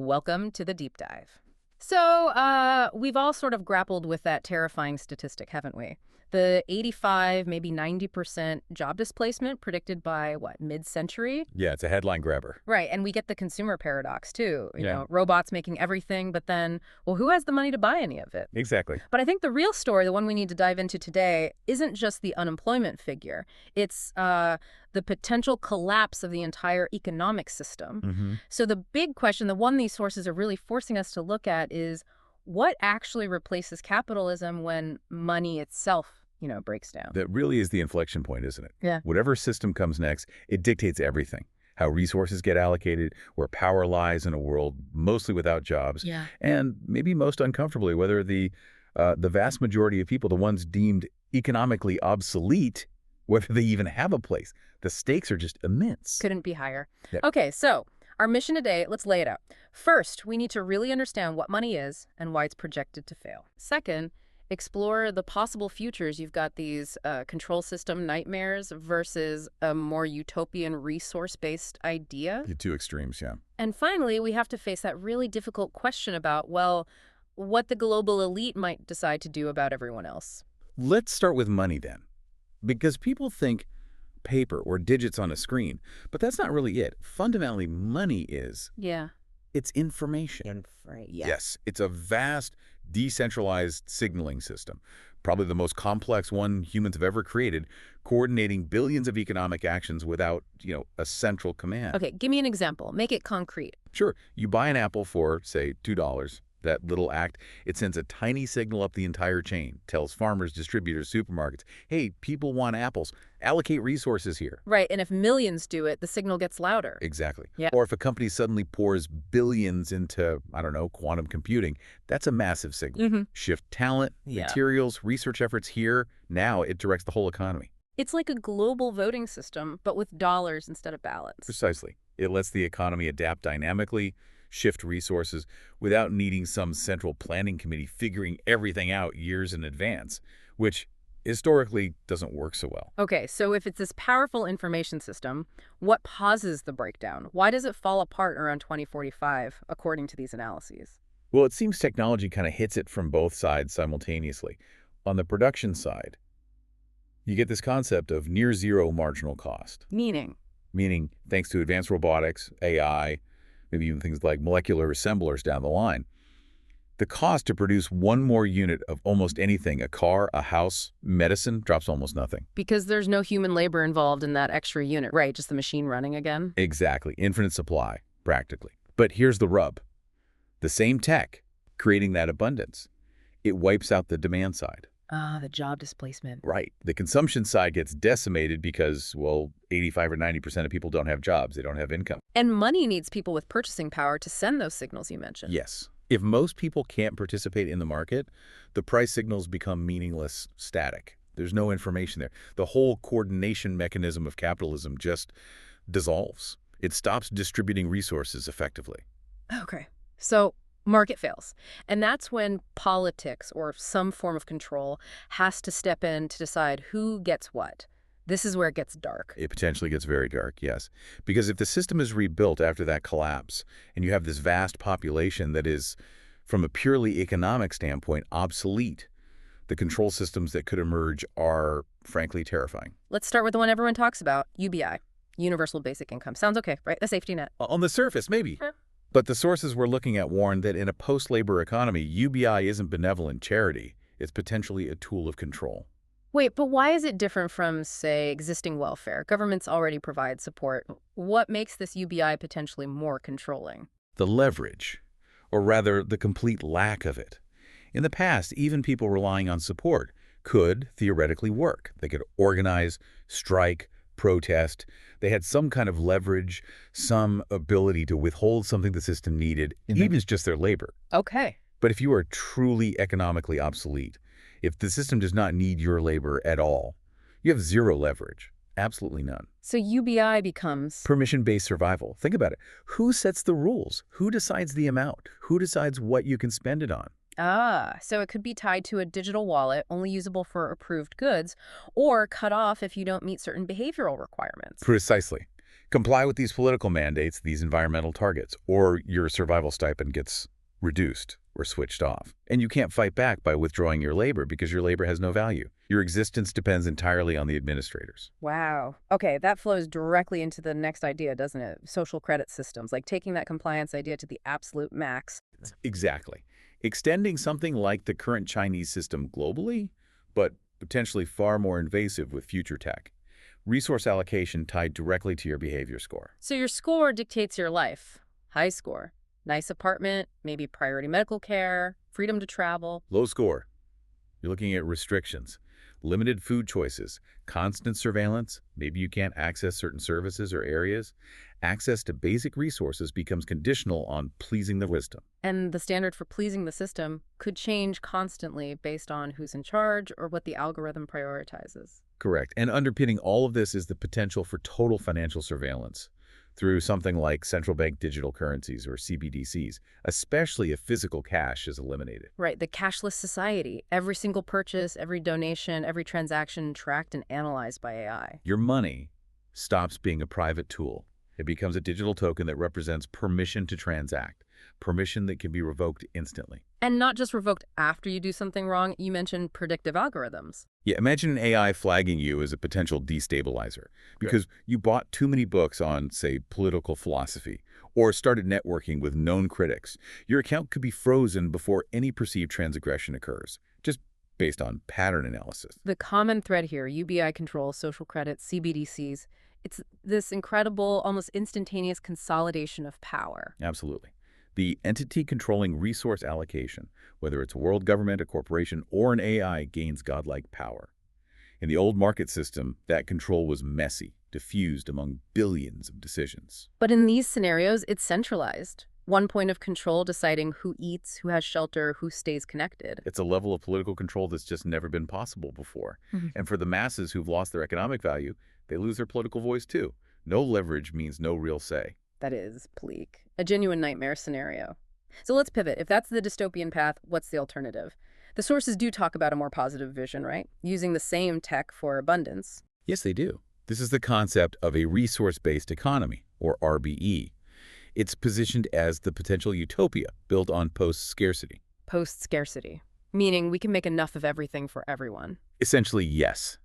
Welcome to the deep dive. So, we've all sort of grappled with that terrifying statistic, haven't we? The 85, maybe 90% job displacement predicted by, what, mid-century? Yeah, it's a headline grabber. Right, and we get the consumer paradox, too. You Yeah. know, robots making everything, but then, well, who has the money to buy any of it? Exactly. But I think the real story, the one we need to dive into today, isn't just the unemployment figure. It's the potential collapse of the entire economic system. So the big question, the one these sources are really forcing us to look at is what actually replaces capitalism when money itself, breaks down? That really is the inflection point, isn't it? Yeah. Whatever system comes next, it dictates everything. How resources get allocated, where power lies in a world mostly without jobs, Yeah. and maybe most uncomfortably, whether the vast majority of people, the ones deemed economically obsolete, whether they even have a place. The stakes are just immense. Couldn't be higher. Yeah. Okay, so our mission today, let's lay it out. First, we need to really understand what money is and why it's projected to fail. Second, explore the possible futures. You've got these control system nightmares versus a more utopian resource-based idea. The two extremes, yeah. And finally, we have to face that really difficult question about, well, what the global elite might decide to do about everyone else. Let's start with money then, because people think paper or digits on a screen, but that's not really it. Fundamentally, money is Yeah. it's information. Yes, it's a vast, decentralized signaling system, probably the most complex one humans have ever created, coordinating billions of economic actions without, a central command. Okay, give me an example. Make it concrete. Sure, you buy an apple for, say, $2. That little act, it sends a tiny signal up the entire chain, tells farmers, distributors, supermarkets, hey, people want apples, allocate resources here. Right, and if millions do it, the signal gets louder. Exactly. Yeah. Or if a company suddenly pours billions into, I don't know, quantum computing, that's a massive signal. Shift talent, Yeah. materials, research efforts here. Now it directs the whole economy. It's like a global voting system, but with dollars instead of ballots. Precisely. It lets the economy adapt dynamically, shift resources without needing some central planning committee figuring everything out years in advance, which historically doesn't work so well. Okay, so if it's this powerful information system, what causes the breakdown? Why does it fall apart around 2045, according to these analyses? Well, it seems technology kind of hits it from both sides simultaneously. On the production side, you get this concept of near zero marginal cost. Meaning, Thanks to advanced robotics, AI, maybe even things like molecular assemblers down the line, the cost to produce one more unit of almost anything, a car, a house, medicine, drops almost nothing. because there's no human labor involved in that extra unit, right? Just the machine running again? Exactly. Infinite supply, practically. But here's the rub. The same tech creating that abundance, it wipes out the demand side. Ah, the job displacement. Right. The consumption side gets decimated because, well, 85 or 90% of people don't have jobs. They don't have income. And money needs people with purchasing power to send those signals you mentioned. Yes. If most people can't participate in the market, the price signals become meaningless, static. There's no information there. The whole coordination mechanism of capitalism just dissolves. It stops distributing resources effectively. Okay. So market fails. And that's when politics or some form of control has to step in to decide who gets what. This is where it gets dark. It potentially gets very dark, yes. Because if the system is rebuilt after that collapse, and you have this vast population that is, from a purely economic standpoint, obsolete, the control systems that could emerge are, frankly, terrifying. Let's start with the one everyone talks about, UBI, Universal Basic Income. Sounds okay, right? A safety net. On the surface, maybe. Huh. But the sources we're looking at warn that in a post-labor economy, UBI isn't benevolent charity. It's potentially a tool of control. Wait, but why is it different from, say, existing welfare? Governments already provide support. What makes this UBI potentially more controlling? The leverage, or rather the complete lack of it. In the past, even people relying on support could theoretically work. They could organize, strike, protest. They had some kind of leverage, some ability to withhold something the system needed, even if it's just their labor. Okay. But if you are truly economically obsolete, if the system does not need your labor at all, you have zero leverage, absolutely none. So UBI becomes... Permission-based survival. Think about it. Who sets the rules? Who decides the amount? Who decides what you can spend it on? Ah, so it could be tied to a digital wallet, only usable for approved goods, or cut off if you don't meet certain behavioral requirements. Precisely. Comply with these political mandates, these environmental targets, or your survival stipend gets reduced or switched off. And you can't fight back by withdrawing your labor because your labor has no value. Your existence depends entirely on the administrators. Wow. Okay, that flows directly into the next idea, doesn't it? Social credit systems, like taking that compliance idea to the absolute max. Exactly. Extending something like the current Chinese system globally, but potentially far more invasive with future tech. Resource allocation tied directly to your behavior score. So your score dictates your life. High score. Nice apartment, maybe priority medical care, freedom to travel. Low score. You're looking at restrictions, limited food choices, constant surveillance, maybe you can't access certain services or areas. Access to basic resources becomes conditional on pleasing the wisdom. And the standard for pleasing the system could change constantly based on who's in charge or what the algorithm prioritizes. Correct. And underpinning all of this is the potential for total financial surveillance through something like central bank digital currencies or CBDCs, especially if physical cash is eliminated. Right, the cashless society. Every single purchase, every donation, every transaction tracked and analyzed by AI. Your money stops being a private tool. It becomes a digital token that represents permission to transact, permission that can be revoked instantly. And not just revoked after you do something wrong. You mentioned predictive algorithms. Yeah, imagine an AI flagging you as a potential destabilizer because you bought too many books on, say, political philosophy or started networking with known critics. Your account could be frozen before any perceived transgression occurs, just based on pattern analysis. The common thread here, UBI control, social credit, CBDCs, it's this incredible, almost instantaneous consolidation of power. Absolutely. The entity controlling resource allocation, whether it's a world government, a corporation, or an AI, gains godlike power. In the old market system, that control was messy, diffused among billions of decisions. But in these scenarios, it's centralized. One point of control deciding who eats, who has shelter, who stays connected. It's a level of political control that's just never been possible before. And for the masses who've lost their economic value, they lose their political voice too. No leverage means no real say. That is bleak. A genuine nightmare scenario. So let's pivot. If that's the dystopian path, what's the alternative? The sources do talk about a more positive vision, right? Using the same tech for abundance. Yes, they do. This is the concept of a resource-based economy, or RBE. It's positioned as the potential utopia built on post-scarcity. Post-scarcity, meaning we can make enough of everything for everyone. Essentially, yes.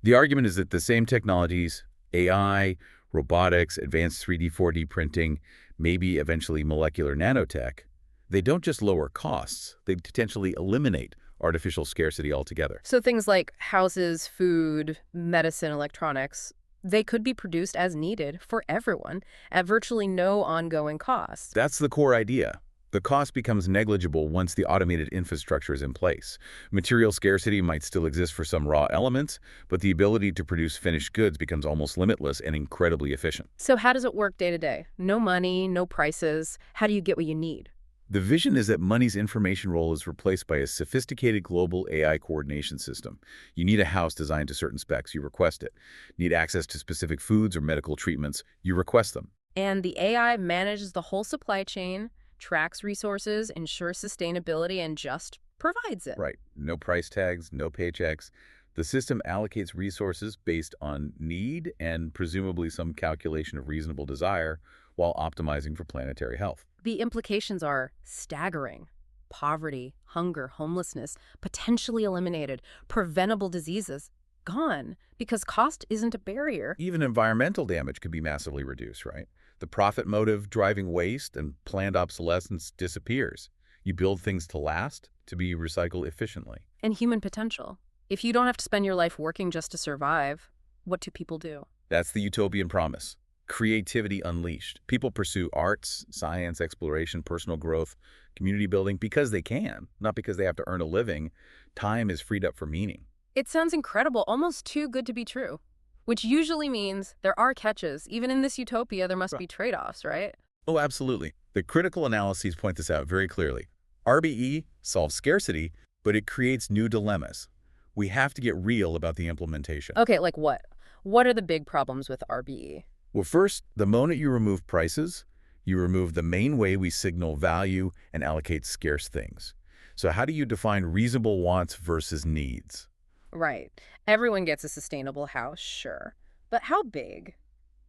The argument is that the same technologies, AI, robotics, advanced 3D, 4D printing, maybe eventually molecular nanotech, they don't just lower costs, they potentially eliminate artificial scarcity altogether. So things like houses, food, medicine, electronics, they could be produced as needed for everyone at virtually no ongoing cost. That's the core idea. The cost becomes negligible once the automated infrastructure is in place. Material scarcity might still exist for some raw elements, but the ability to produce finished goods becomes almost limitless and incredibly efficient. So how does it work day to day? No money, no prices. How do you get what you need? The vision is that money's information role is replaced by a sophisticated global AI coordination system. You need a house designed to certain specs, you request it. Need access to specific foods or medical treatments, you request them. And the AI manages the whole supply chain, tracks resources, ensures sustainability, and just provides it. Right. No price tags, no paychecks. The system allocates resources based on need and presumably some calculation of reasonable desire while optimizing for planetary health. The implications are staggering. Poverty, hunger, homelessness, potentially eliminated. Preventable diseases, gone, because cost isn't a barrier. Even environmental damage could be massively reduced, right? The profit motive driving waste and planned obsolescence disappears. You build things to last, to be recycled efficiently. And human potential. If you don't have to spend your life working just to survive, what do people do? That's the utopian promise. Creativity unleashed. People pursue arts, science, exploration, personal growth, community building because they can, not because they have to earn a living. Time is freed up for meaning. It sounds incredible, almost too good to be true. Which usually means there are catches. Even in this utopia, there must be trade-offs, right? Oh, absolutely. The critical analyses point this out very clearly. RBE solves scarcity, but it creates new dilemmas. We have to get real about the implementation. Okay, like what? What are the big problems with RBE? Well, first, the moment you remove prices, you remove the main way we signal value and allocate scarce things. So how do you define reasonable wants versus needs? Right. Everyone gets a sustainable house, sure. But how big?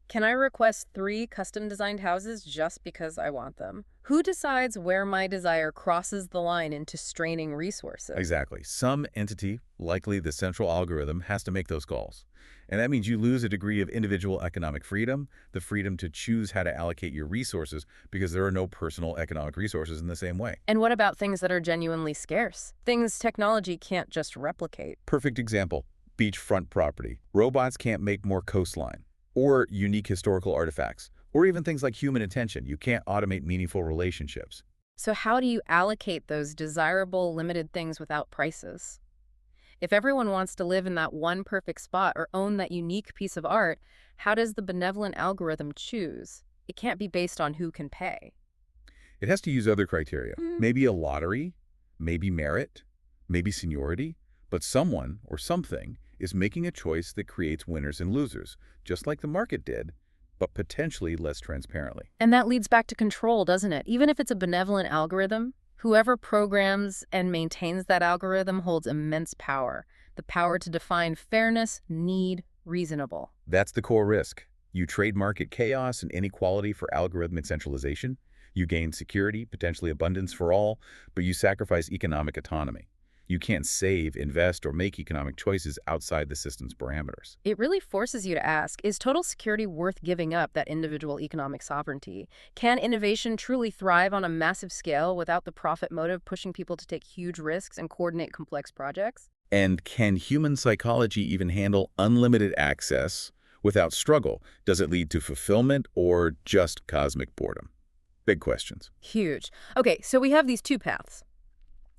Can I request 3 custom-designed houses just because I want them? Who decides where my desire crosses the line into straining resources? Exactly. Some entity, likely the central algorithm, has to make those calls. And that means you lose a degree of individual economic freedom, the freedom to choose how to allocate your resources because there are no personal economic resources in the same way. And what about things that are genuinely scarce? Things technology can't just replicate. Perfect example, beachfront property. Robots can't make more coastline, or unique historical artifacts, or even things like human attention. You can't automate meaningful relationships. So how do you allocate those desirable, limited things without prices? If everyone wants to live in that one perfect spot or own that unique piece of art, how does the benevolent algorithm choose? It can't be based on who can pay. It has to use other criteria. Maybe a lottery, maybe merit, maybe seniority, but someone or something is making a choice that creates winners and losers, just like the market did, but potentially less transparently. And that leads back to control, doesn't it? Even if it's a benevolent algorithm, whoever programs and maintains that algorithm holds immense power. The power to define fairness, need, reasonable. That's the core risk. You trade market chaos and inequality for algorithmic centralization. You gain security, potentially abundance for all, but you sacrifice economic autonomy. You can't save, invest, or make economic choices outside the system's parameters. It really forces you to ask, is total security worth giving up that individual economic sovereignty? Can innovation truly thrive on a massive scale without the profit motive pushing people to take huge risks and coordinate complex projects? And can human psychology even handle unlimited access without struggle? Does it lead to fulfillment or just cosmic boredom? Big questions. Huge. Okay, so we have these 2 paths.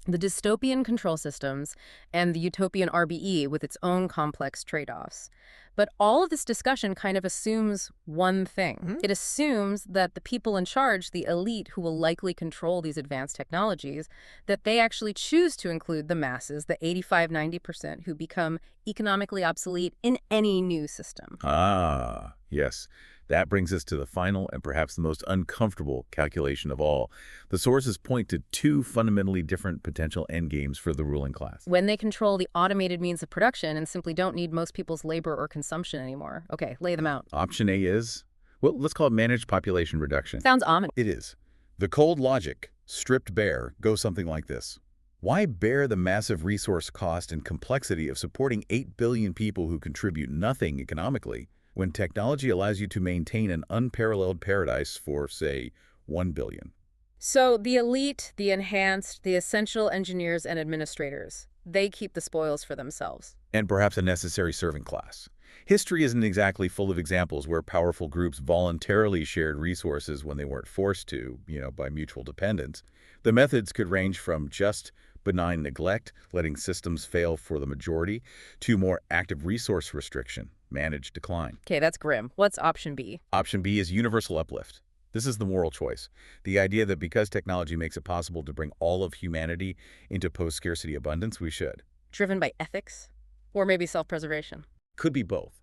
The dystopian control systems and the utopian RBE with its own complex trade-offs. But all of this discussion kind of assumes one thing. It assumes that the people in charge, the elite who will likely control these advanced technologies, that they actually choose to include the masses, the 85–90% who become economically obsolete in any new system. Ah, yes. That brings us to the final and perhaps the most uncomfortable calculation of all. The sources point to 2 fundamentally different potential endgames for the ruling class. When they control the automated means of production and simply don't need most people's labor or consumption anymore. Okay, lay them out. Option A is, well, let's call it managed population reduction. Sounds ominous. It is. The cold logic, stripped bare, goes something like this. Why bear the massive resource cost and complexity of supporting 8 billion people who contribute nothing economically when technology allows you to maintain an unparalleled paradise for, say, 1 billion? So the elite, the enhanced, the essential engineers and administrators, they keep the spoils for themselves. And perhaps a necessary servant class. History isn't exactly full of examples where powerful groups voluntarily shared resources when they weren't forced to, by mutual dependence. The methods could range from just benign neglect, letting systems fail for the majority, to more active resource restriction, managed decline. Okay, that's grim. What's option B? Option B is universal uplift. This is the moral choice. The idea that because technology makes it possible to bring all of humanity into post-scarcity abundance, we should. Driven by ethics? Or maybe self-preservation? Could be both.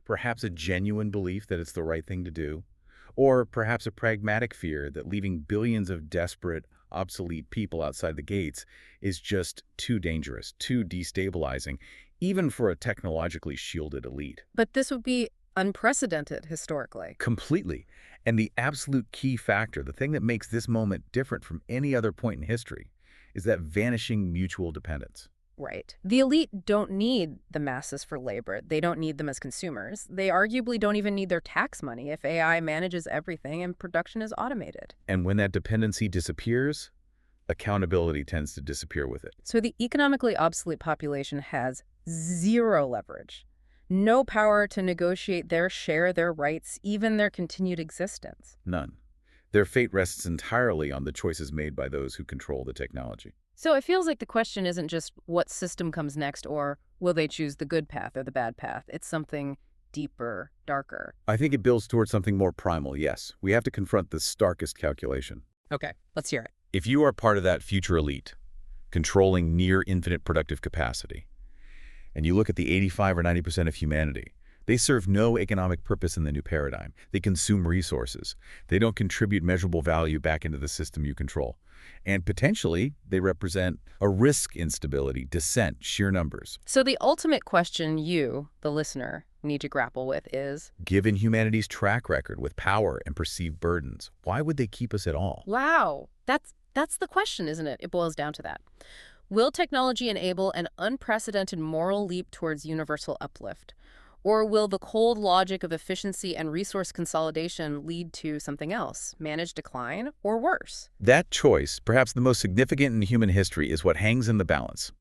Perhaps a genuine belief that it's the right thing to do, or perhaps a pragmatic fear that leaving billions of desperate, obsolete people outside the gates is just too dangerous, too destabilizing, even for a technologically shielded elite. But this would be unprecedented historically. Completely. And the absolute key factor, the thing that makes this moment different from any other point in history, is that vanishing mutual dependence. Right. The elite don't need the masses for labor. They don't need them as consumers. They arguably don't even need their tax money if AI manages everything and production is automated. And when that dependency disappears, accountability tends to disappear with it. So the economically obsolete population has 0 leverage, no power to negotiate their share, their rights, even their continued existence. None. Their fate rests entirely on the choices made by those who control the technology. So it feels like the question isn't just what system comes next or will they choose the good path or the bad path. It's something deeper, darker. I think it builds towards something more primal, yes. We have to confront the starkest calculation. Okay, let's hear it. If you are part of that future elite, controlling near infinite productive capacity, and you look at the 85 or 90% of humanity, They serve no economic purpose in the new paradigm. They consume resources. They don't contribute measurable value back into the system you control. And potentially, they represent a risk instability, dissent, sheer numbers. So the ultimate question you, the listener, need to grapple with is, Given humanity's track record with power and perceived burdens, why would they keep us at all? wow, that's the question, isn't it? It boils down to that. Will technology enable an unprecedented moral leap towards universal uplift? Or will the cold logic of efficiency and resource consolidation lead to something else, managed decline or worse? That choice, perhaps the most significant in human history, is what hangs in the balance.